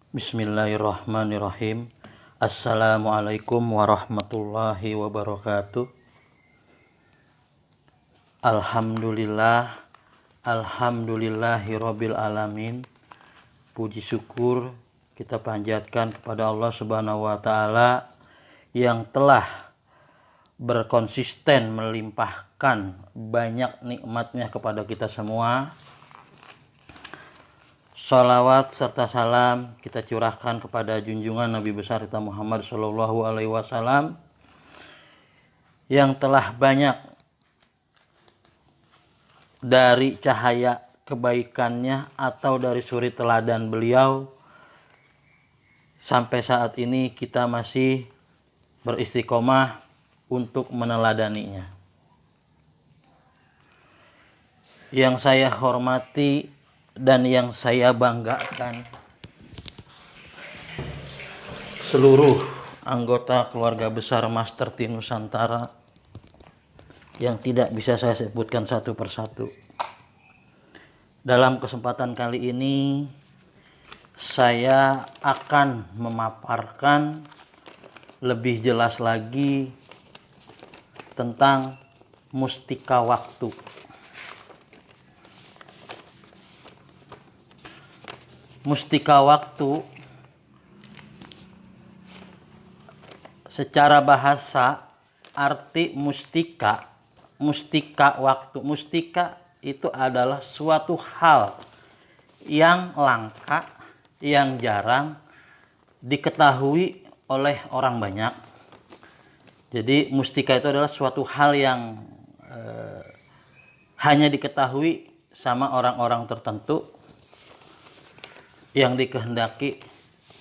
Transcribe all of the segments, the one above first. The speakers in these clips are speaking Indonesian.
Bismillahirrahmanirrahim. Assalamualaikum warahmatullahi wabarakatuh. Alhamdulillah, alhamdulillahirabbil alamin. Puji syukur kita panjatkan kepada Allah Subhanahu wa taala yang telah berkonsisten melimpahkan banyak nikmatnya kepada kita semua. Salawat serta salam kita curahkan kepada junjungan Nabi besar kita Muhammad Shallallahu Alaihi Wasallam yang telah banyak dari cahaya kebaikannya atau dari suri teladan beliau sampai saat ini kita masih beristiqomah untuk meneladaninya. Yang saya hormati dan yang saya banggakan seluruh anggota keluarga besar Master T Nusantara yang tidak bisa saya sebutkan satu persatu. Dalam kesempatan kali ini saya akan memaparkan lebih jelas lagi tentang mustika waktu. Mustika waktu secara bahasa arti mustika waktu. Mustika itu adalah suatu hal yang langka, yang jarang diketahui oleh orang banyak. Jadi mustika itu adalah suatu hal yang hanya diketahui sama orang-orang tertentu yang dikehendaki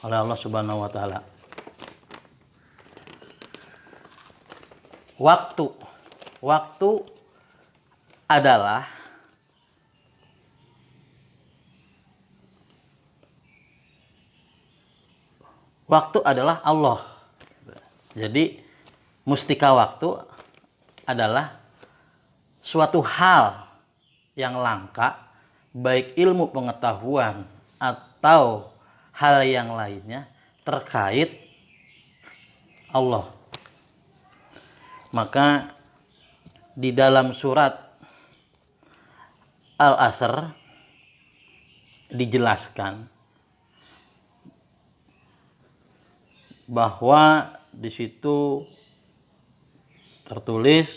oleh Allah Subhanahu wa taala. Waktu adalah Allah. Jadi mustika waktu adalah suatu hal yang langka, baik ilmu pengetahuan atau hal yang lainnya terkait Allah. Maka di dalam surat Al-Asr dijelaskan bahwa di situ tertulis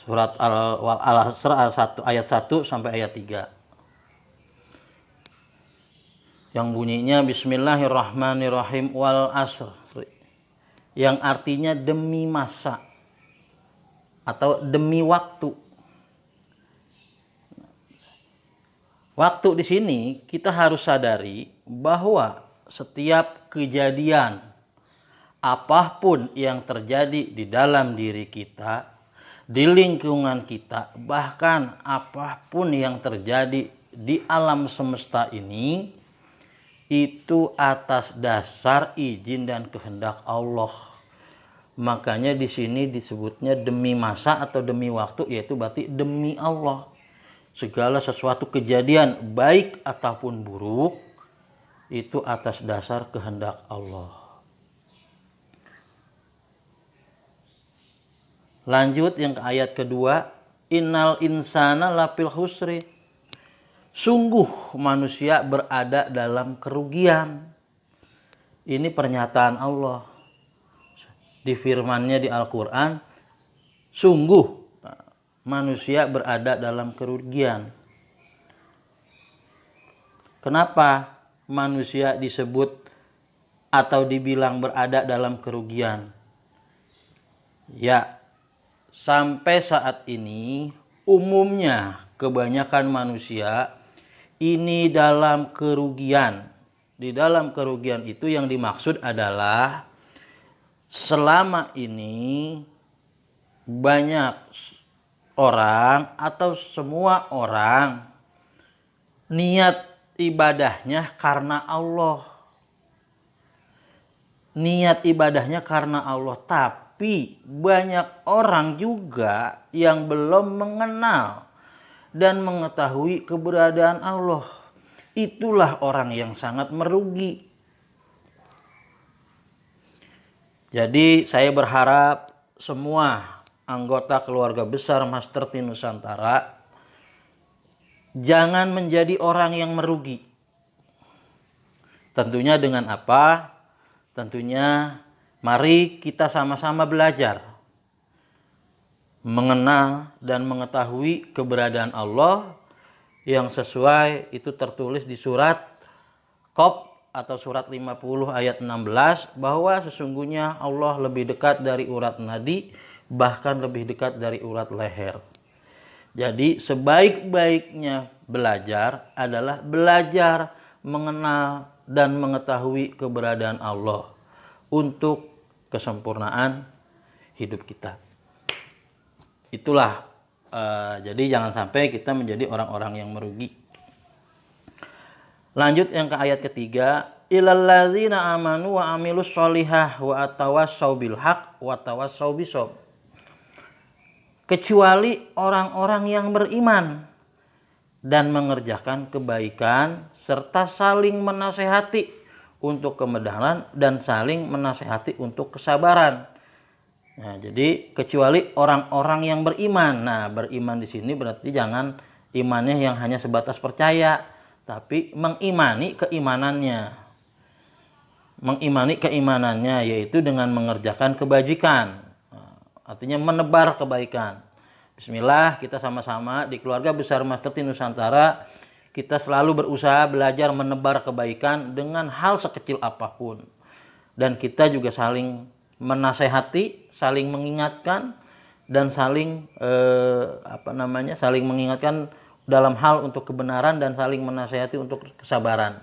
surat Al-Asr ayat 1 sampai ayat 3. Yang bunyinya Bismillahirrahmanirrahim wal asr, yang artinya demi masa atau demi waktu. Waktu di sini kita harus sadari bahwa setiap kejadian apapun yang terjadi di dalam diri kita, di lingkungan kita, bahkan apapun yang terjadi di alam semesta ini, itu atas dasar izin dan kehendak Allah. Makanya di sini disebutnya demi masa atau demi waktu, yaitu berarti demi Allah. Segala sesuatu kejadian baik ataupun buruk itu atas dasar kehendak Allah. Lanjut yang ke ayat kedua, innal insana lafil husri. Sungguh manusia berada dalam kerugian. Ini pernyataan Allah. Di firman-Nya di Al-Quran, sungguh manusia berada dalam kerugian. Kenapa manusia disebut atau dibilang berada dalam kerugian? Ya, sampai saat ini umumnya kebanyakan manusia ini dalam kerugian. Di dalam kerugian itu yang dimaksud adalah selama ini banyak orang atau semua orang niat ibadahnya karena Allah. Niat ibadahnya karena Allah, tapi banyak orang juga yang belum mengenal dan mengetahui keberadaan Allah. itulah orang yang sangat merugi. Jadi saya berharap semua anggota keluarga besar Master T Nusantara jangan menjadi orang yang merugi. Tentunya dengan apa? Tentunya mari kita sama-sama belajar mengenal dan mengetahui keberadaan Allah yang sesuai itu tertulis di surat Qaf atau surat 50 ayat 16 bahwa sesungguhnya Allah lebih dekat dari urat nadi, bahkan lebih dekat dari urat leher. Jadi sebaik-baiknya belajar adalah belajar mengenal dan mengetahui keberadaan Allah untuk kesempurnaan hidup kita. Itulah jadi jangan sampai kita menjadi orang-orang yang merugi. Lanjut yang ke ayat ketiga, illalladzina amanu wa amilus sholihah wa atawassau bil haq wa tawassau bisabr. Kecuali orang-orang yang beriman dan mengerjakan kebaikan serta saling menasehati untuk kebenaran dan saling menasehati untuk kesabaran. Nah, jadi kecuali orang-orang yang beriman. Nah, beriman di sini berarti jangan imannya yang hanya sebatas percaya, tapi mengimani keimanannya. Mengimani keimanannya yaitu dengan mengerjakan kebajikan. Artinya menebar kebaikan. Bismillah, kita sama-sama di keluarga besar Master T Nusantara, kita selalu berusaha belajar menebar kebaikan dengan hal sekecil apapun. Dan kita juga saling menasehati, saling mengingatkan, dan saling saling mengingatkan dalam hal untuk kebenaran dan saling menasehati untuk kesabaran.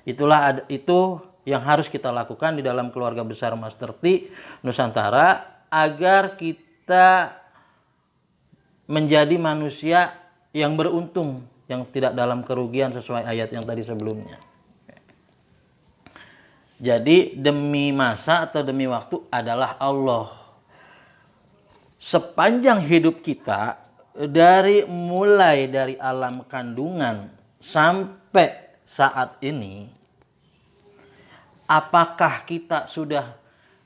Itu yang harus kita lakukan di dalam keluarga besar Master T Nusantara agar kita menjadi manusia yang beruntung, yang tidak dalam kerugian sesuai ayat yang tadi sebelumnya. Jadi demi masa atau demi waktu adalah Allah. Sepanjang hidup kita, mulai dari alam kandungan sampai saat ini, apakah kita sudah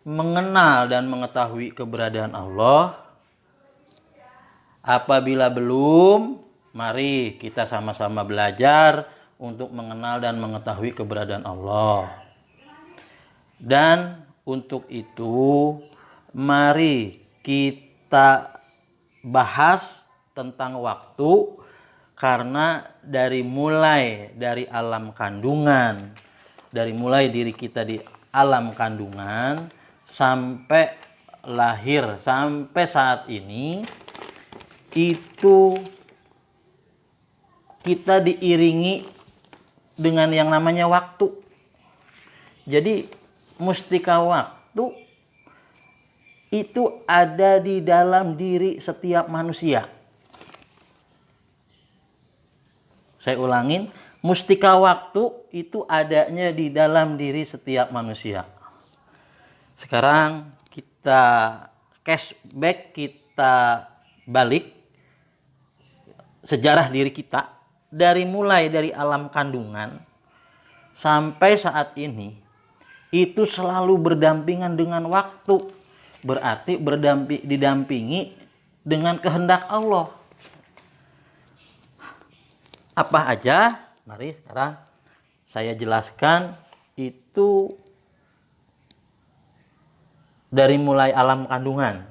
mengenal dan mengetahui keberadaan Allah? Apabila belum, mari kita sama-sama belajar untuk mengenal dan mengetahui keberadaan Allah. Dan untuk itu, mari kita bahas tentang waktu, karena mulai dari alam kandungan, dari mulai diri kita di alam kandungan sampai lahir, sampai saat ini, itu kita diiringi dengan yang namanya waktu. Jadi mustika waktu itu ada di dalam diri setiap manusia. Saya ulangin, mustika waktu itu adanya di dalam diri setiap manusia. Sekarang kita cashback, kita balik sejarah diri kita mulai dari alam kandungan sampai saat ini, itu selalu berdampingan dengan waktu. Berarti didampingi dengan kehendak Allah. Apa aja? Mari sekarang saya jelaskan itu dari mulai alam kandungan.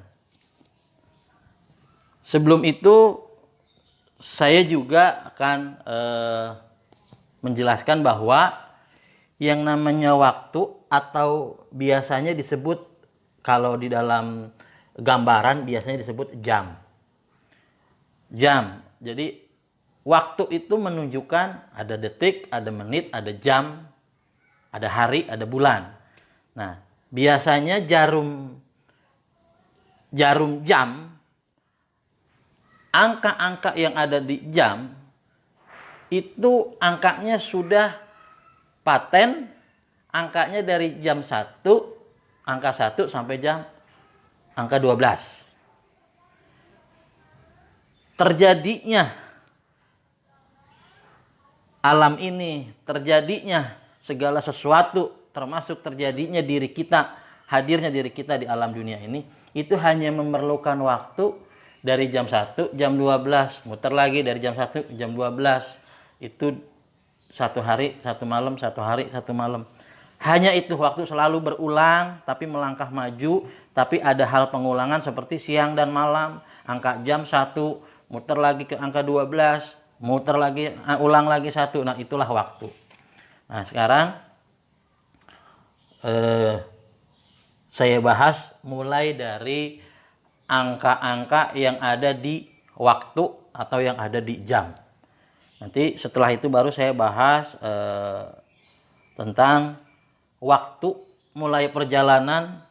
Sebelum itu saya juga akan menjelaskan bahwa yang namanya waktu atau biasanya disebut, kalau di dalam gambaran biasanya disebut jam. Jam. Jadi waktu itu menunjukkan ada detik, ada menit, ada jam, ada hari, ada bulan. Nah, biasanya jarum jam, angka-angka yang ada di jam itu angkanya sudah paten, angkanya dari jam 1, angka 1 sampai angka 12. Terjadinya alam ini, terjadinya segala sesuatu, termasuk terjadinya diri kita, hadirnya diri kita di alam dunia ini, itu hanya memerlukan waktu dari jam 1, jam 12, muter lagi dari jam 1, jam 12. Itu satu hari, satu malam, satu hari, satu malam. Hanya itu, waktu selalu berulang, tapi melangkah maju, tapi ada hal pengulangan seperti siang dan malam, angka jam 1, muter lagi ke angka 12, muter lagi, ulang lagi 1. Nah, itulah waktu. Nah, sekarang saya bahas mulai dari angka-angka yang ada di waktu atau yang ada di jam. Nanti setelah itu baru saya bahas tentang waktu mulai perjalanan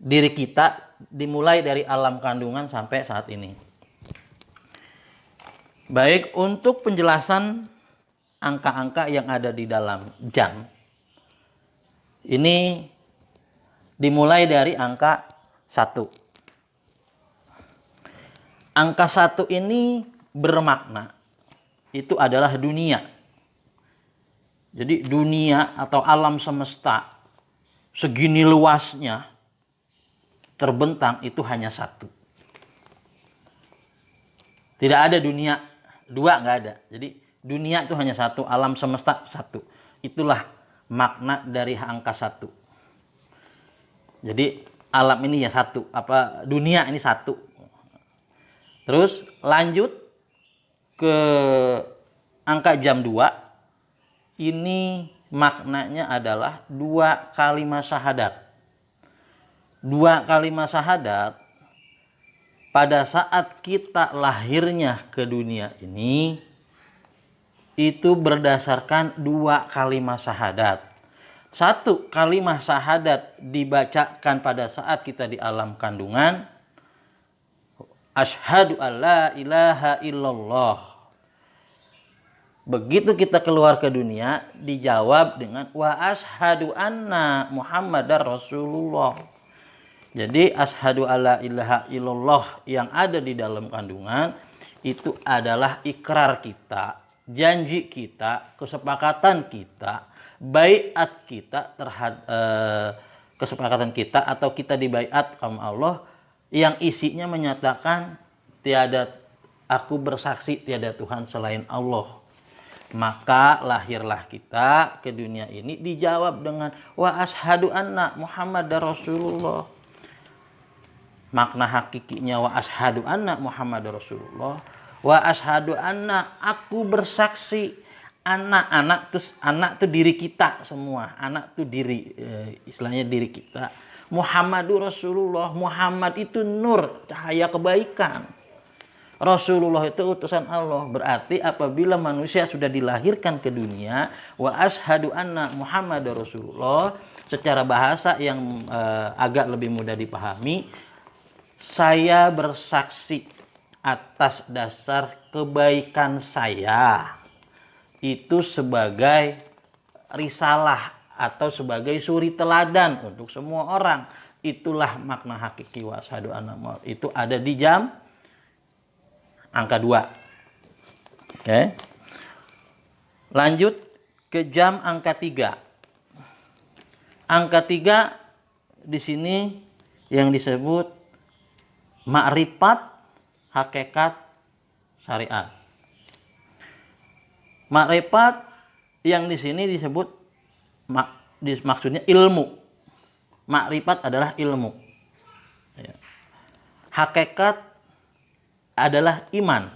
diri kita dimulai dari alam kandungan sampai saat ini. Baik, untuk penjelasan angka-angka yang ada di dalam jam, ini dimulai dari angka 1. Angka 1 ini bermakna itu adalah dunia. Jadi dunia atau alam semesta segini luasnya terbentang itu hanya 1. Tidak ada dunia 2, nggak ada. Jadi dunia itu hanya 1, alam semesta 1. Itulah makna dari angka 1. Jadi alam ini ya 1, dunia ini 1. Terus lanjut ke angka jam 2. Ini maknanya adalah 2 kalimat syahadat. 2 kalimat syahadat pada saat kita lahirnya ke dunia ini itu berdasarkan 2 kalimat syahadat. 1 kalimat syahadat dibacakan pada saat kita di alam kandungan. Asyhadu alla ilaha illallah. Begitu kita keluar ke dunia, dijawab dengan wa asyhadu anna Muhammadar Rasulullah. Jadi asyhadu alla ilaha illallah yang ada di dalam kandungan itu adalah ikrar kita, janji kita, kesepakatan kita, baiat kita terhadap kesepakatan kita atau kita dibaiat sama Allah yang isinya menyatakan tiada, aku bersaksi tiada Tuhan selain Allah. Maka lahirlah kita ke dunia ini dijawab dengan wa asyhadu anna Muhammadar Rasulullah. Makna hakikinya wa asyhadu anna Muhammadar Rasulullah. Wa asyhadu anna, aku bersaksi. Anak tuh diri kita semua. Anak tuh diri, istilahnya diri kita. Muhammadur Rasulullah. Muhammad itu nur, cahaya kebaikan. Rasulullah itu utusan Allah. Berarti apabila manusia sudah dilahirkan ke dunia, wa asyhadu anna Muhammadar Rasulullah, secara bahasa yang agak lebih mudah dipahami, saya bersaksi atas dasar kebaikan saya itu sebagai risalah atau sebagai suri teladan untuk semua orang. Itulah makna hakiki wa asyhadu anna Muhammad. Itu ada di jam angka 2. Oke. Lanjut ke jam angka 3. Angka 3 di sini yang disebut ma'rifat hakikat syariat. Ma'rifat yang di sini disebut maksudnya ilmu. Ma'rifat adalah ilmu. Hakikat adalah iman.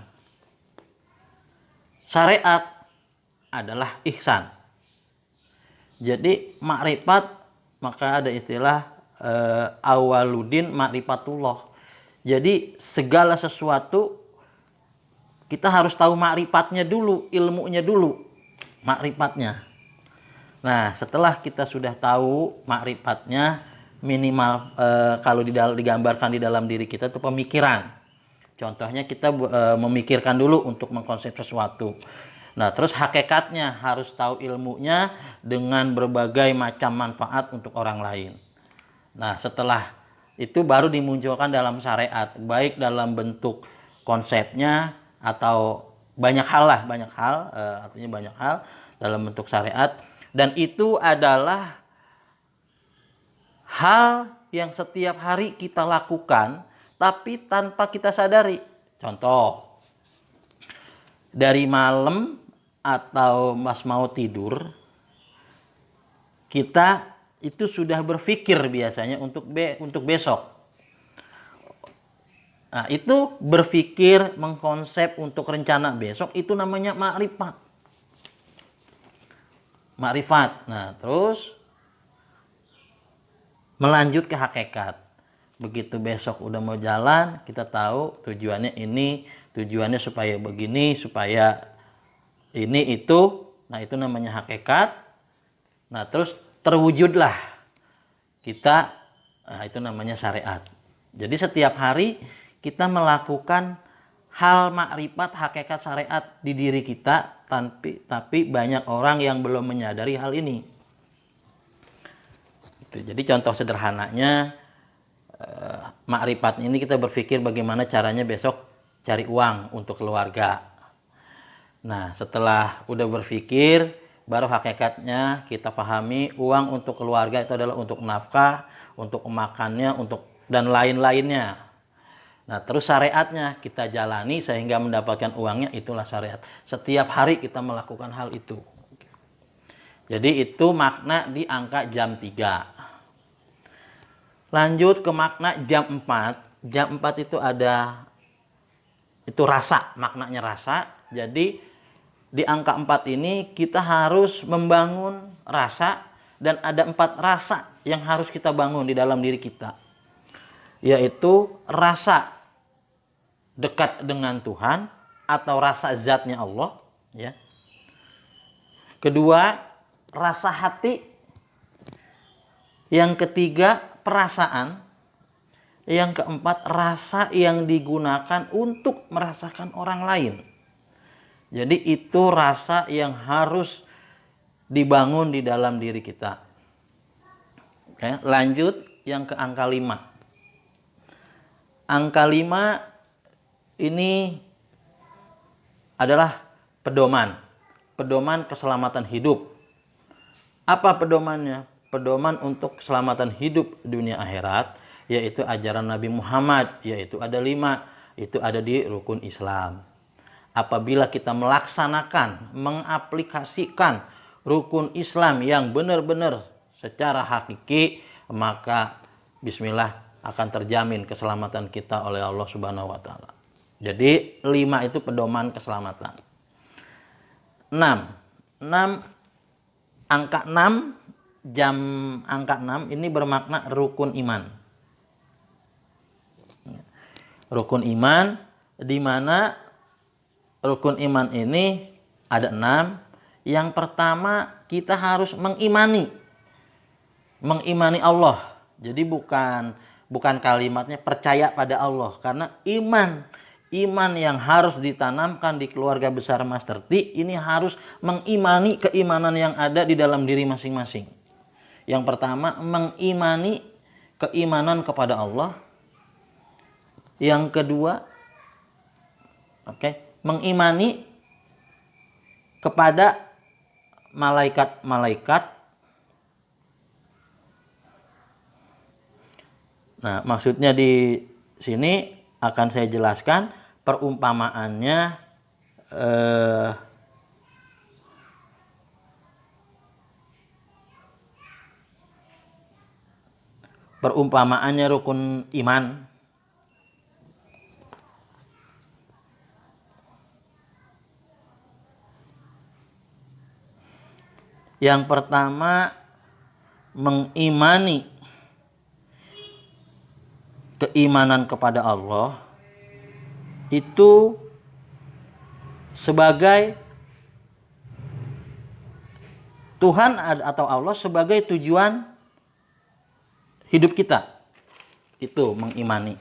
Syariat adalah ihsan. Jadi makrifat, maka ada istilah awaludin makrifatullah. Jadi segala sesuatu kita harus tahu makrifatnya dulu, ilmunya dulu, makrifatnya. Nah, setelah kita sudah tahu makrifatnya, minimal kalau digambarkan di dalam diri kita itu pemikiran. Contohnya kita memikirkan dulu untuk mengkonsep sesuatu. Nah, terus hakikatnya harus tahu ilmunya dengan berbagai macam manfaat untuk orang lain. Nah, setelah itu baru dimunculkan dalam syariat, baik dalam bentuk konsepnya atau banyak hal lah, artinya banyak hal dalam bentuk syariat, dan itu adalah hal yang setiap hari kita lakukan tapi tanpa kita sadari. Contoh, dari malam atau pas mau tidur, kita itu sudah berpikir biasanya untuk besok. Nah, itu berpikir, mengkonsep untuk rencana besok, itu namanya makrifat. Nah, terus melanjut ke hakikat. Begitu besok udah mau jalan, kita tahu tujuannya ini, tujuannya supaya begini, supaya ini itu. Nah, itu namanya hakikat. Nah, terus terwujudlah kita, nah, itu namanya syariat. Jadi setiap hari kita melakukan hal makrifat, hakikat syariat di diri kita, tapi banyak orang yang belum menyadari hal ini. Jadi contoh sederhananya, makrifat ini kita berpikir bagaimana caranya besok cari uang untuk keluarga. Nah, setelah udah berpikir, baru hakikatnya kita pahami uang untuk keluarga itu adalah untuk nafkah, untuk makannya, untuk dan lain-lainnya. Nah, terus syariatnya kita jalani sehingga mendapatkan uangnya, itulah syariat. Setiap hari kita melakukan hal itu. Jadi itu makna di angka jam 3. Lanjut ke makna jam 4. Jam 4 itu itu rasa, maknanya rasa. Jadi di angka 4 ini kita harus membangun rasa, dan ada 4 rasa yang harus kita bangun di dalam diri kita. Yaitu rasa dekat dengan Tuhan atau rasa zatnya Allah, ya. Kedua, rasa hati. Yang ketiga, perasaan. Yang keempat, rasa yang digunakan untuk merasakan orang lain. Jadi itu rasa yang harus dibangun di dalam diri kita. Oke, lanjut yang ke angka 5. Angka 5 ini adalah pedoman keselamatan hidup. Apa pedomannya? Pedoman untuk keselamatan hidup dunia akhirat, yaitu ajaran Nabi Muhammad, yaitu ada 5, itu ada di rukun Islam. Apabila kita melaksanakan, mengaplikasikan rukun Islam yang benar-benar secara hakiki, maka bismillah akan terjamin keselamatan kita oleh Allah Subhanahu wa taala. Jadi 5 itu pedoman keselamatan. 6. Angka 6, angka 6 ini bermakna rukun iman. Rukun iman, di mana rukun iman ini ada 6. Yang pertama, kita harus mengimani Allah. Jadi bukan kalimatnya percaya pada Allah, karena iman yang harus ditanamkan di keluarga besar Master T ini harus mengimani keimanan yang ada di dalam diri masing-masing. Yang pertama, mengimani keimanan kepada Allah. Yang kedua, mengimani kepada malaikat-malaikat. Nah, maksudnya di sini akan saya jelaskan perumpamaannya. Perumpamaannya rukun iman. Yang pertama, mengimani keimanan kepada Allah itu sebagai Tuhan atau Allah sebagai tujuan hidup kita. Itu mengimani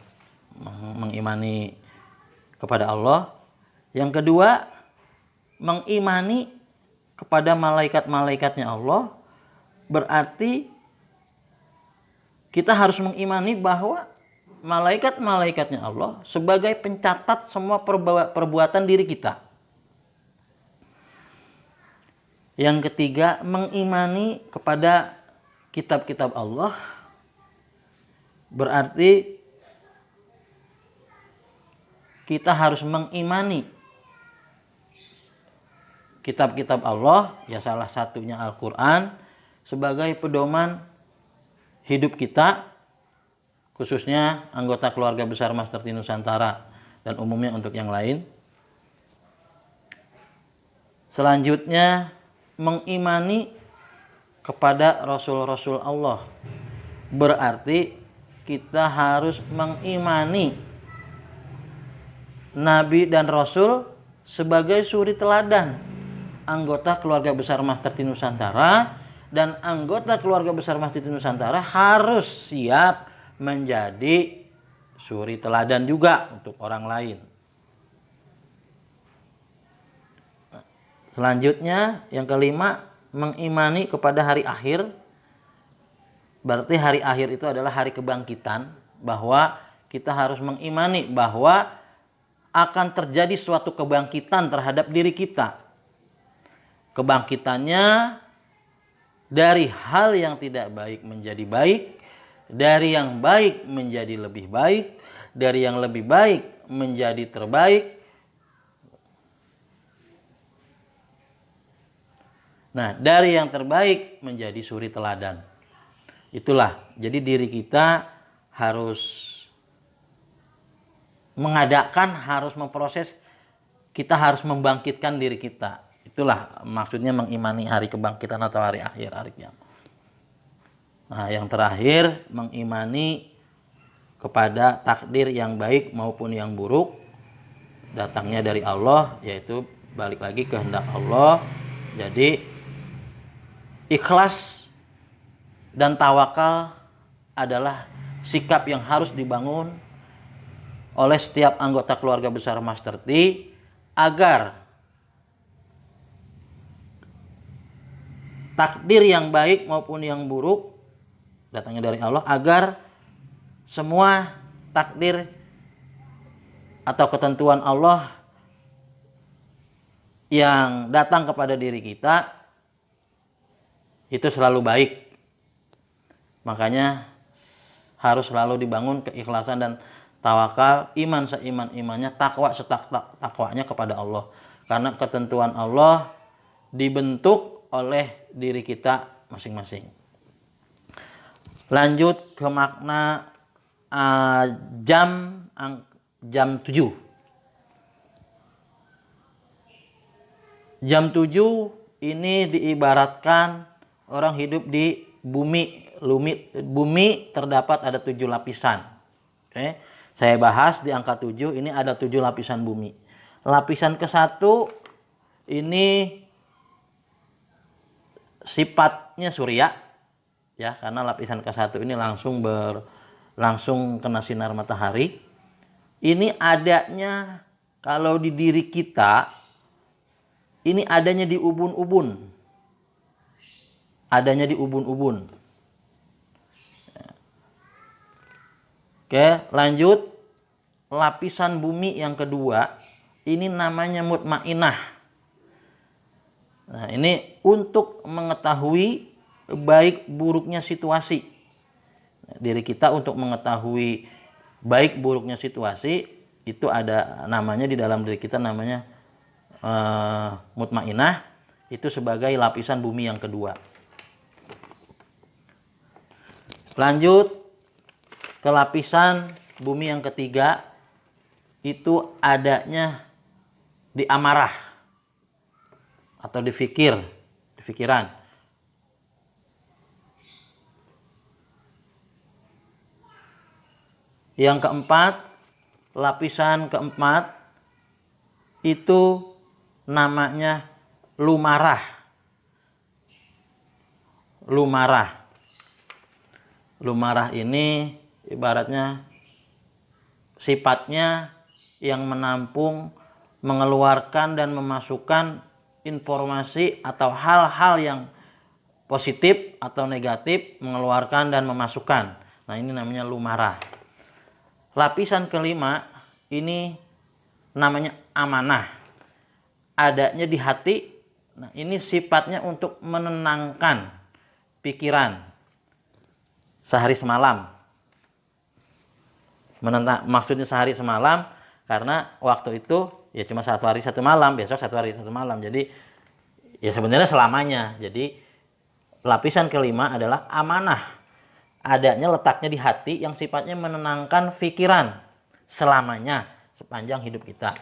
kepada Allah. Yang kedua, mengimani kepada malaikat-malaikatnya Allah. Berarti kita harus mengimani bahwa malaikat-malaikatnya Allah sebagai pencatat semua perbuatan diri kita. Yang ketiga, mengimani kepada kitab-kitab Allah. Berarti kita harus mengimani kitab-kitab Allah, ya salah satunya Al-Quran, sebagai pedoman hidup kita, khususnya anggota keluarga besar Master Tea Nusantara dan umumnya untuk yang lain. Selanjutnya, mengimani kepada Rasul-Rasul Allah. Berarti kita harus mengimani Nabi dan Rasul sebagai suri teladan anggota keluarga besar Master Tea Nusantara, dan anggota keluarga besar Master Tea Nusantara harus siap menjadi suri teladan juga untuk orang lain. Selanjutnya, yang kelima, mengimani kepada hari akhir. Berarti hari akhir itu adalah hari kebangkitan, bahwa kita harus mengimani bahwa akan terjadi suatu kebangkitan terhadap diri kita. Kebangkitannya dari hal yang tidak baik menjadi baik, dari yang baik menjadi lebih baik, dari yang lebih baik menjadi terbaik. Nah, dari yang terbaik menjadi suri teladan. Itulah, jadi diri kita harus mengadakan, harus memproses, kita harus membangkitkan diri kita. Itulah maksudnya mengimani hari kebangkitan atau hari akhir, hari kiamat. Nah, yang terakhir, mengimani kepada takdir yang baik maupun yang buruk, datangnya dari Allah, yaitu balik lagi kehendak Allah. Jadi ikhlas dan tawakal adalah sikap yang harus dibangun oleh setiap anggota keluarga besar Master Tea agar takdir yang baik maupun yang buruk datangnya dari Allah, agar semua takdir atau ketentuan Allah yang datang kepada diri kita itu selalu baik. Makanya harus selalu dibangun keikhlasan dan tawakal, iman seiman-imannya, takwa setakwanya kepada Allah. Karena ketentuan Allah dibentuk oleh diri kita masing-masing. Lanjut ke makna jam 7. Jam 7 ini diibaratkan orang hidup di bumi. Bumi terdapat ada 7 lapisan. Oke. Saya bahas di angka 7, ini ada 7 lapisan bumi. Lapisan ke-1 ini sifatnya surya, ya, karena lapisan ke-1 ini langsung kena sinar matahari. Ini adanya kalau di diri kita, ini adanya di ubun-ubun. Adanya di ubun-ubun. Oke, lanjut. Lapisan bumi yang kedua, ini namanya mutmainah. Nah, ini untuk mengetahui baik buruknya situasi. Diri kita untuk mengetahui baik buruknya situasi, itu ada namanya di dalam diri kita, namanya mutmainah. Itu sebagai lapisan bumi yang kedua. Lanjut ke lapisan bumi yang ketiga, itu adanya di amarah atau di pikiran. Yang keempat, lapisan keempat itu namanya lumarah. Lumarah ini ibaratnya sifatnya yang menampung, mengeluarkan dan memasukkan informasi atau hal-hal yang positif atau negatif, mengeluarkan dan memasukkan. Nah, ini namanya lumarah. Lapisan kelima ini namanya amanah. Adanya di hati Nah, ini sifatnya untuk menenangkan pikiran sehari semalam. Maksudnya sehari semalam karena waktu itu ya cuma 1 hari 1 malam, besok 1 hari 1 malam. Jadi ya sebenarnya selamanya. Jadi lapisan kelima adalah amanah. Adanya letaknya di hati yang sifatnya menenangkan pikiran selamanya sepanjang hidup kita.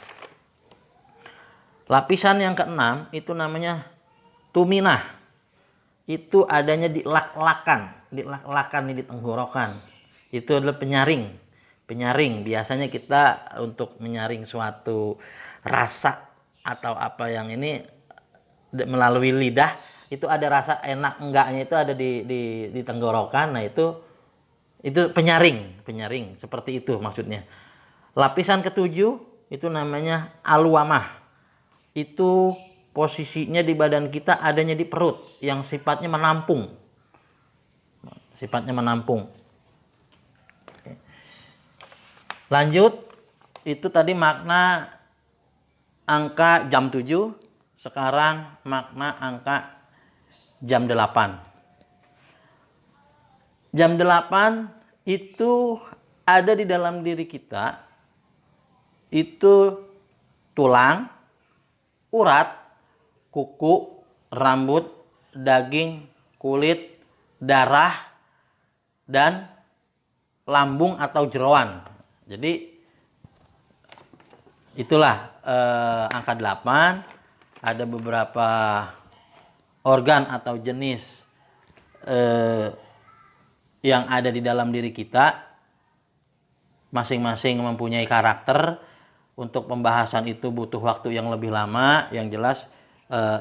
Lapisan yang keenam itu namanya tuminah. Itu adanya di lak-lakan di tenggorokan. Itu adalah penyaring. Penyaring biasanya kita untuk menyaring suatu rasa atau apa yang ini melalui lidah, itu ada rasa enak enggaknya itu ada di tenggorokan. Nah, itu penyaring seperti itu maksudnya. Lapisan ketujuh itu namanya aluamah. Itu posisinya di badan kita adanya di perut yang sifatnya menampung. Lanjut, itu tadi makna angka jam 7, sekarang makna angka jam 8. Jam 8 itu ada di dalam diri kita, itu tulang, urat, kuku, rambut, daging, kulit, darah, dan lambung atau jeroan. Jadi itulah angka 8. Ada beberapa organ atau jenis yang ada di dalam diri kita. Masing-masing mempunyai karakter. Untuk pembahasan itu butuh waktu yang lebih lama. Yang jelas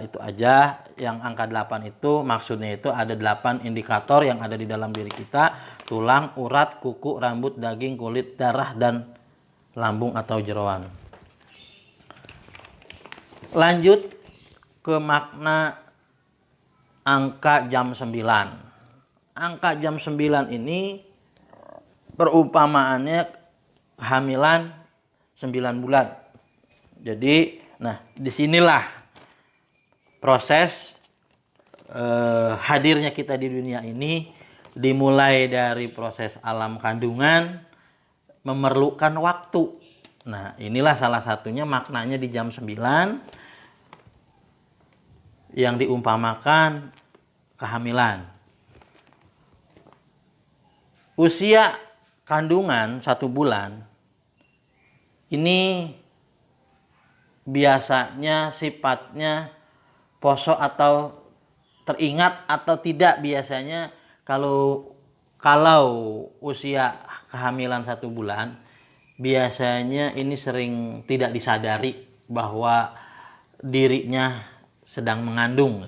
itu aja. Yang angka 8 itu maksudnya itu ada 8 indikator yang ada di dalam diri kita. Tulang, urat, kuku, rambut, daging, kulit, darah, dan lambung atau jeroan. Lanjut ke makna angka jam 9. Angka jam 9 ini perumpamaannya kehamilan 9 bulan. Jadi, nah disinilah proses hadirnya kita di dunia ini dimulai dari proses alam kandungan memerlukan waktu. Nah, inilah salah satunya maknanya di jam 9 yang diumpamakan kehamilan. Usia kandungan 1 bulan ini biasanya sifatnya poso atau teringat atau tidak. Biasanya kalau usia kehamilan 1 bulan, biasanya ini sering tidak disadari bahwa dirinya sedang mengandung.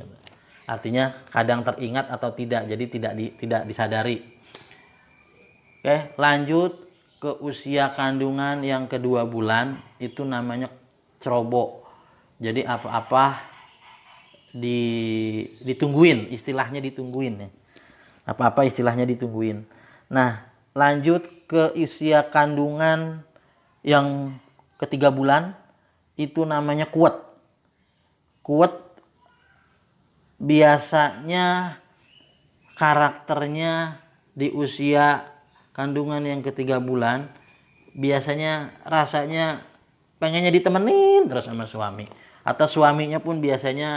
Artinya kadang teringat atau tidak, jadi tidak disadari. Oke, lanjut ke usia kandungan yang ke-2 bulan, itu namanya cerobo. Jadi apa-apa ditungguin, istilahnya ditungguin ya. Apa-apa istilahnya ditungguin. Nah, lanjut ke usia kandungan yang ke-3 bulan, itu namanya kuat. Kuat biasanya karakternya di usia kandungan yang ke-3 bulan, biasanya rasanya pengennya ditemenin terus sama suami. Atau suaminya pun biasanya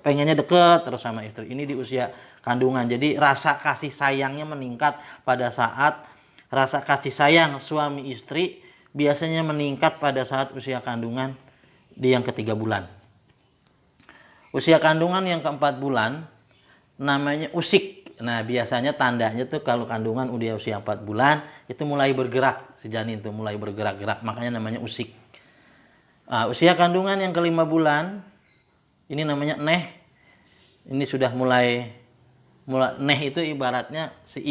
pengennya deket terus sama istri. Ini di usia kandungan. Jadi rasa kasih sayangnya meningkat pada saat rasa kasih sayang suami istri biasanya meningkat pada saat usia kandungan di yang ke-3 bulan. Usia kandungan yang ke-4 bulan namanya usik. Nah, biasanya tandanya tuh kalau kandungan udah usia 4 bulan itu mulai bergerak, si janin tuh mulai bergerak-gerak, makanya namanya usik. Usia kandungan yang ke-5 bulan ini namanya neh. Ini sudah mulai neh itu ibaratnya si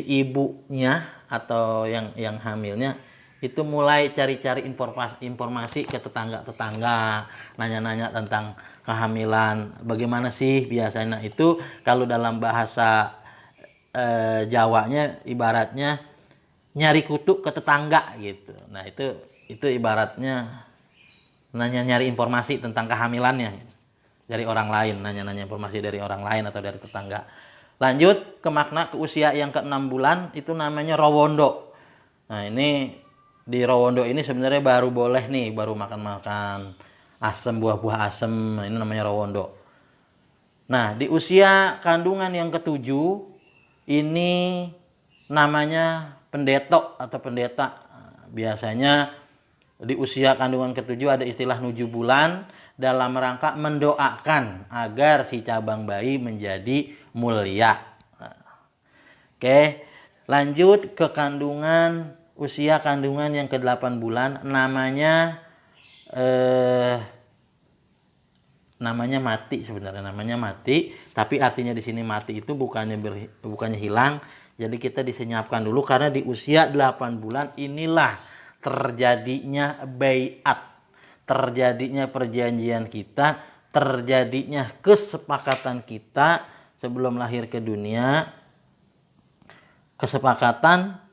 ibunya atau yang hamilnya itu mulai cari-cari informasi ke tetangga, nanya-nanya tentang kehamilan. Bagaimana sih biasanya? Itu kalau dalam bahasa Jawanya ibaratnya nyari kutu ke tetangga gitu. Nah, itu ibaratnya nyari informasi tentang kehamilannya. dari orang lain, nanya-nanya informasi dari orang lain atau dari tetangga. Lanjut ke makna ke usia yang ke-6 bulan, itu namanya rowondo. Nah ini di rowondo ini sebenarnya baru boleh nih, baru makan-makan asem, buah-buah asem. Nah, ini namanya rowondo. Nah di usia kandungan yang ke-7 ini namanya pendetok atau pendeta. Biasanya di usia kandungan ke-7 ada istilah nuju bulan dalam rangka mendoakan agar si cabang bayi menjadi mulia. Oke, lanjut ke kandungan, usia kandungan yang ke-8 bulan namanya namanya mati, sebenarnya namanya mati, tapi artinya di sini mati itu bukannya hilang. Jadi kita disenyapkan dulu karena di usia 8 bulan inilah terjadinya baiat, terjadinya perjanjian kita, terjadinya kesepakatan kita sebelum lahir ke dunia, kesepakatan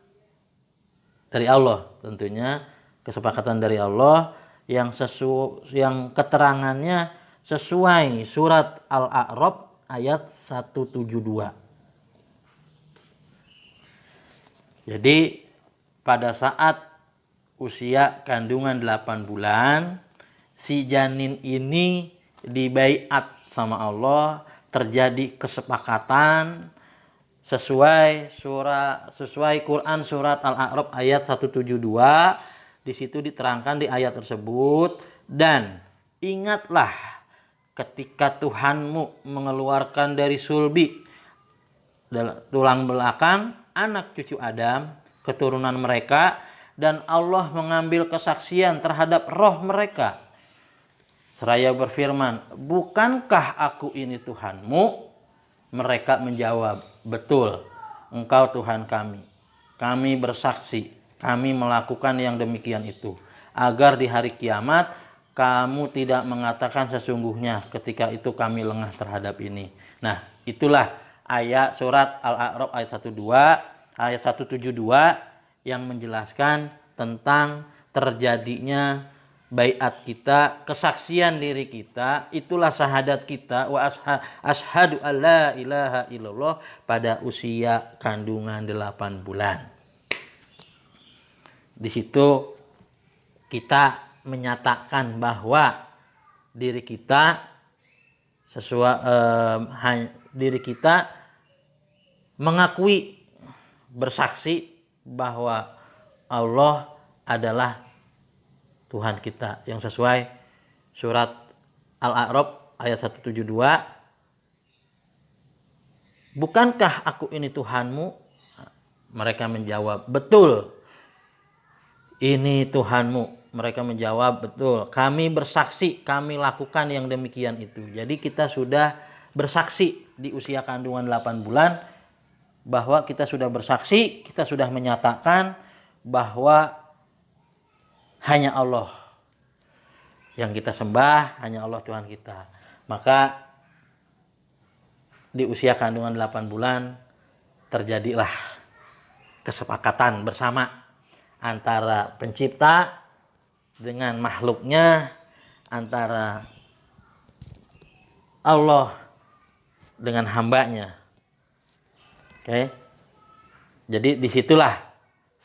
dari Allah tentunya, kesepakatan dari Allah yang keterangannya sesuai surat Al-A'raf ayat 172. Jadi pada saat usia kandungan 8 bulan, si janin ini dibaiat sama Allah, terjadi kesepakatan sesuai Quran surat Al-A'raf ayat 172. Di situ diterangkan di ayat tersebut, dan ingatlah ketika Tuhanmu mengeluarkan dari sulbi, tulang belakang, anak cucu Adam, keturunan mereka, dan Allah mengambil kesaksian terhadap roh mereka. Seraya berfirman, bukankah aku ini Tuhanmu? Mereka menjawab, betul, engkau Tuhan kami. Kami bersaksi, kami melakukan yang demikian itu, agar di hari kiamat kamu tidak mengatakan sesungguhnya ketika itu kami lengah terhadap ini. Nah, itulah ayat surat Al-A'raf ayat 172 yang menjelaskan tentang terjadinya baiat kita, kesaksian diri kita, itulah syahadat kita, wa ashadu alla ilaha illallah, pada usia kandungan 8 bulan. Di situ kita menyatakan bahwa diri kita diri kita mengakui, bersaksi bahwa Allah adalah Tuhan kita, yang sesuai surat Al-A'raf ayat 172. Bukankah aku ini Tuhanmu? Mereka menjawab, betul, ini Tuhanmu. Mereka menjawab, betul, kami bersaksi, kami lakukan yang demikian itu. Jadi kita sudah bersaksi di usia kandungan 8 bulan, bahwa kita sudah bersaksi, kita sudah menyatakan bahwa hanya Allah yang kita sembah, hanya Allah Tuhan kita. Maka di usia kandungan 8 bulan terjadilah kesepakatan bersama antara pencipta dengan makhluknya, antara Allah dengan hambanya. Oke. Jadi disitulah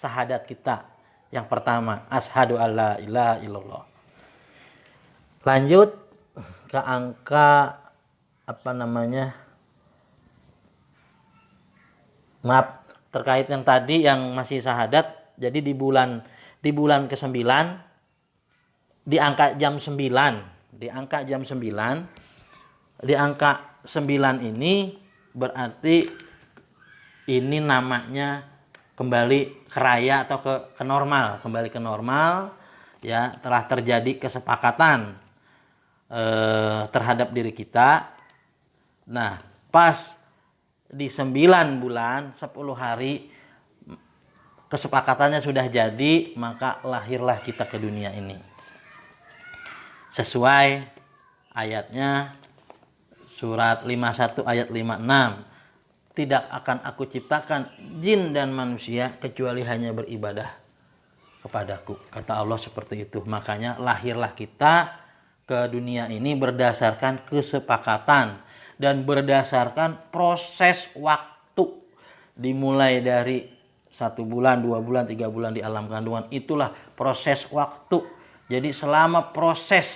syahadat kita yang pertama, asyhadu alla ilaha illallah. Lanjut ke angka terkait yang tadi yang masih syahadat. Jadi di bulan ke-9 di angka jam 9, di angka 9 ini berarti ini namanya kembali ke raya atau ke normal, kembali ke normal, ya, telah terjadi kesepakatan terhadap diri kita. Nah, pas di 9 bulan 10 hari kesepakatannya sudah jadi, maka lahirlah kita ke dunia ini. Sesuai ayatnya surat 51 ayat 56. Tidak akan aku ciptakan jin dan manusia kecuali hanya beribadah kepadaku. Kata Allah seperti itu. Makanya lahirlah kita ke dunia ini berdasarkan kesepakatan dan berdasarkan proses waktu. Dimulai dari 1 bulan, 2 bulan, 3 bulan di alam kandungan, itulah proses waktu. Jadi selama proses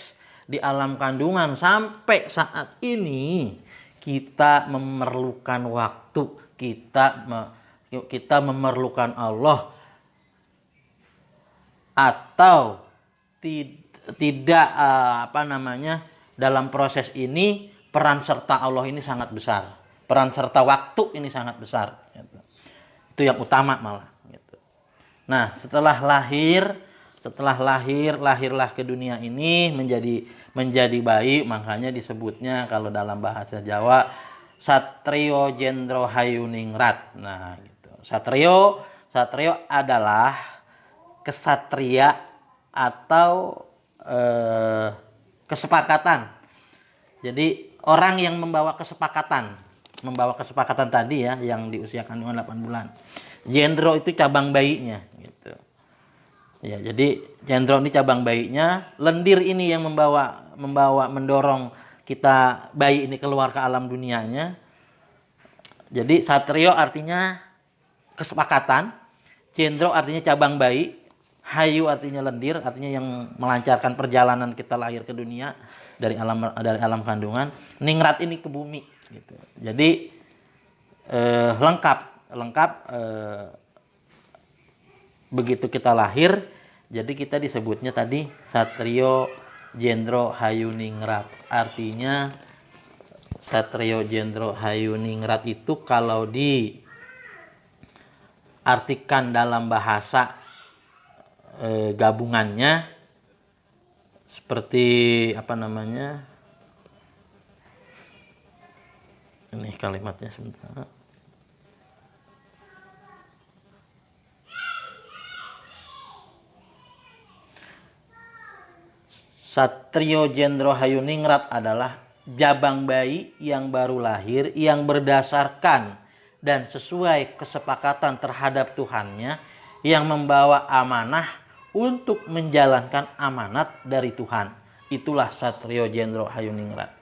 di alam kandungan sampai saat ini kita memerlukan waktu, kita memerlukan Allah, atau tidak dalam proses ini peran serta Allah ini sangat besar, peran serta waktu ini sangat besar, gitu. Itu yang utama malah, gitu. Nah, lahirlah ke dunia ini menjadi bayi, makanya disebutnya kalau dalam bahasa Jawa Satrio Jendro Hayuningrat. Nah, gitu. Satrio adalah kesatria atau kesepakatan. Jadi orang yang membawa kesepakatan tadi ya, yang di usia kandungan 8 bulan. Jendro itu cabang bayinya, gitu. Ya, jadi jendro ini cabang bayinya, lendir ini yang mendorong kita bayi ini keluar ke alam dunianya. Jadi satrio artinya kesepakatan, jendro artinya cabang bayi, hayu artinya lendir, artinya yang melancarkan perjalanan kita lahir ke dunia dari alam kandungan. Ningrat ini ke bumi, gitu. Jadi lengkap begitu kita lahir, jadi kita disebutnya tadi Satrio Jendro Hayuningrat. Artinya Satrio Jendro Hayuningrat itu kalau diartikan dalam bahasa gabungannya seperti ini kalimatnya sebentar. Satrio Jendro Hayuningrat adalah jabang bayi yang baru lahir yang berdasarkan dan sesuai kesepakatan terhadap Tuhannya, yang membawa amanah untuk menjalankan amanat dari Tuhan. Itulah Satrio Jendro Hayuningrat.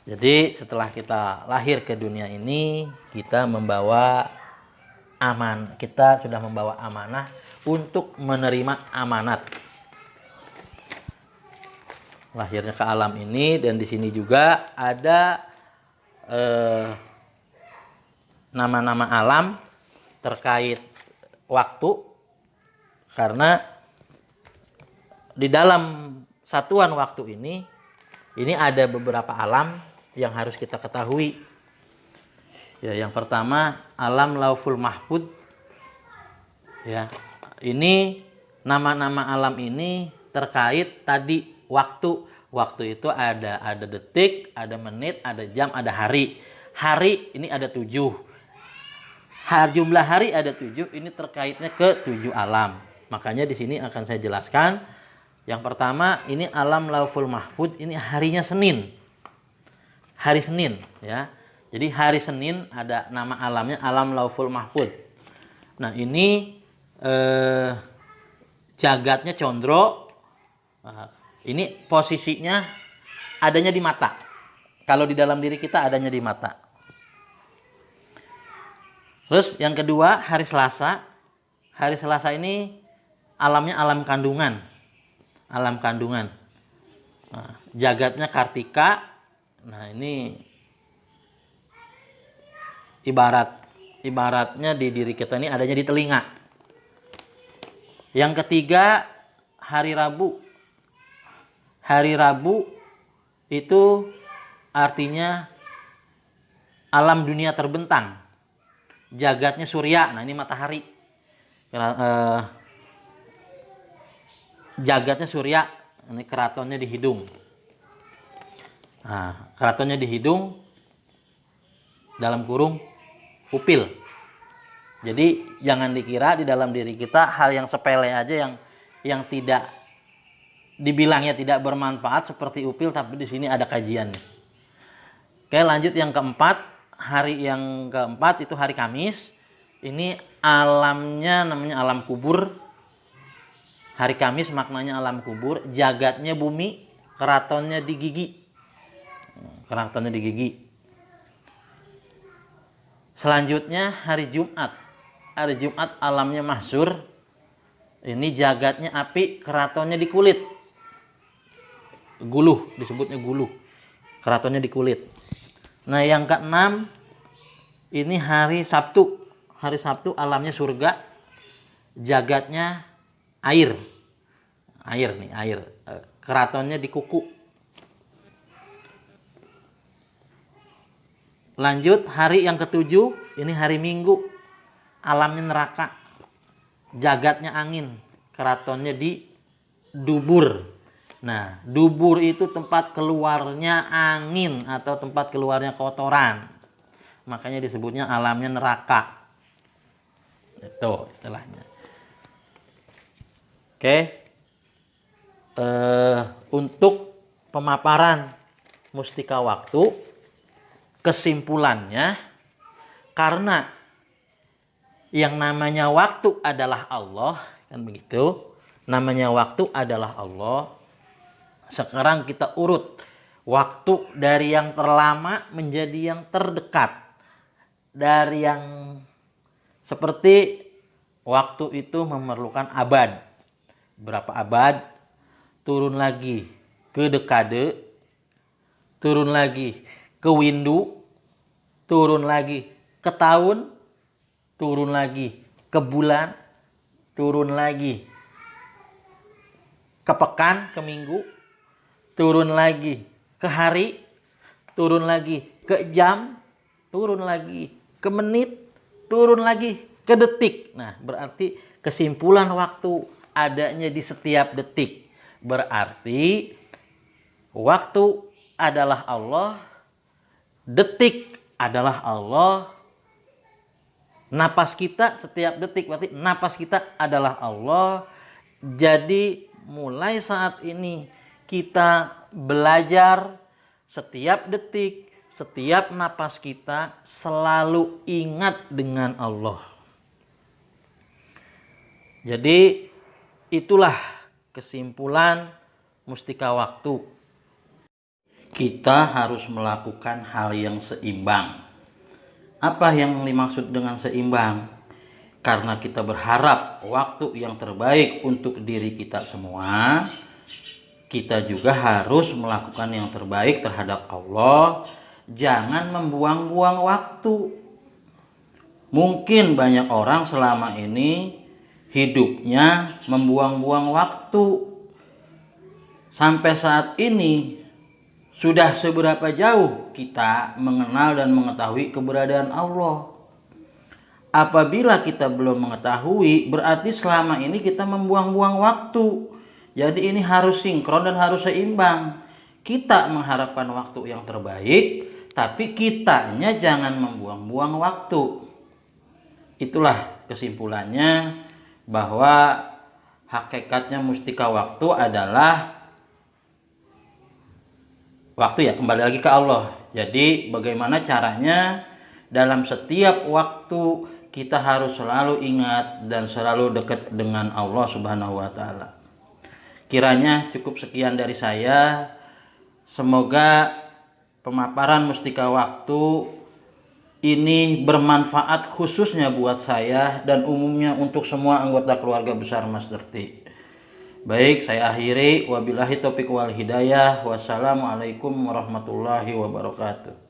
Jadi setelah kita lahir ke dunia ini, kita sudah membawa amanah untuk menerima amanat. Lahirnya ke alam ini, dan di sini juga ada nama-nama alam terkait waktu, karena di dalam satuan waktu ini ada beberapa alam yang harus kita ketahui. Ya, yang pertama alam Lauful Mahfud. Ya, ini nama-nama alam ini terkait tadi waktu. Waktu itu ada detik, ada menit, ada jam, ada hari. Hari ini ada 7. Jumlah hari ada 7, ini terkaitnya ke 7 alam. Makanya di sini akan saya jelaskan. Yang pertama ini alam Lauful Mahfud, ini harinya Senin. Hari Senin ya. Jadi hari Senin ada nama alamnya alam Lauful Mahfud. Nah, ini jagatnya condro. Nah, ini posisinya adanya di mata. Kalau di dalam diri kita adanya di mata. Terus yang kedua hari Selasa. Hari Selasa ini alamnya alam kandungan. Alam kandungan. Nah, jagatnya Kartika. Nah, ini ibaratnya di diri kita ini adanya di telinga. Yang ketiga hari Rabu. Hari Rabu itu artinya alam dunia terbentang. Jagatnya Surya. Nah, ini matahari. Jagatnya Surya. Ini keratonnya di hidung. Nah, keratonnya di hidung, dalam kurung pupil. Jadi jangan dikira di dalam diri kita hal yang sepele aja yang tidak dibilangnya tidak bermanfaat seperti upil, tapi di sini ada kajian. Oke, lanjut yang keempat. Hari yang keempat itu hari Kamis. Ini alamnya namanya alam kubur. Hari Kamis maknanya alam kubur, jagatnya bumi, keratonnya di gigi. Keratonnya di gigi. Selanjutnya hari Jumat. Hari Jumat alamnya mahsyur. Ini jagatnya api, keratonnya di kulit. Guluh, disebutnya guluh. Keratonnya di kulit. Nah, yang keenam ini hari Sabtu. Hari Sabtu alamnya surga. Jagatnya air. Air nih, air. Keratonnya di kuku. Lanjut hari yang ketujuh, ini hari Minggu. Alamnya neraka. Jagatnya angin. Keratonnya di dubur. Nah, dubur itu tempat keluarnya angin atau tempat keluarnya kotoran. Makanya disebutnya alamnya neraka. Itu istilahnya. Oke. Untuk pemaparan mustika waktu, kesimpulannya, karena yang namanya waktu adalah Allah, kan begitu? Namanya waktu adalah Allah. Sekarang kita urut waktu dari yang terlama menjadi yang terdekat. Dari yang seperti waktu itu memerlukan abad. Berapa abad? Turun lagi ke dekade, turun lagi ke windu, turun lagi ke tahun, turun lagi ke bulan, turun lagi ke pekan, ke minggu, turun lagi ke hari, turun lagi ke jam, turun lagi ke menit, turun lagi ke detik. Nah, berarti kesimpulan waktu adanya di setiap detik. Berarti waktu adalah Allah, detik adalah Allah, napas kita setiap detik berarti napas kita adalah Allah. Jadi mulai saat ini kita belajar setiap detik, setiap napas kita selalu ingat dengan Allah. Jadi itulah kesimpulan mustika waktu. Kita harus melakukan hal yang seimbang. Apa yang dimaksud dengan seimbang? Karena kita berharap waktu yang terbaik untuk diri kita semua, kita juga harus melakukan yang terbaik terhadap Allah. Jangan membuang-buang waktu. Mungkin banyak orang selama ini hidupnya membuang-buang waktu. Sampai saat ini sudah seberapa jauh kita mengenal dan mengetahui keberadaan Allah. Apabila kita belum mengetahui, berarti selama ini kita membuang-buang waktu. Jadi ini harus sinkron dan harus seimbang. Kita mengharapkan waktu yang terbaik, tapi kitanya jangan membuang-buang waktu. Itulah kesimpulannya, bahwa hakikatnya mustika waktu adalah waktu, ya, kembali lagi ke Allah. Jadi bagaimana caranya dalam setiap waktu kita harus selalu ingat dan selalu dekat dengan Allah Subhanahu wa taala. Kiranya cukup sekian dari saya. Semoga pemaparan mustika waktu ini bermanfaat khususnya buat saya dan umumnya untuk semua anggota keluarga besar Master T. Baik, saya akhiri. Wabillahi taufiq wal hidayah. Wassalamualaikum warahmatullahi wabarakatuh.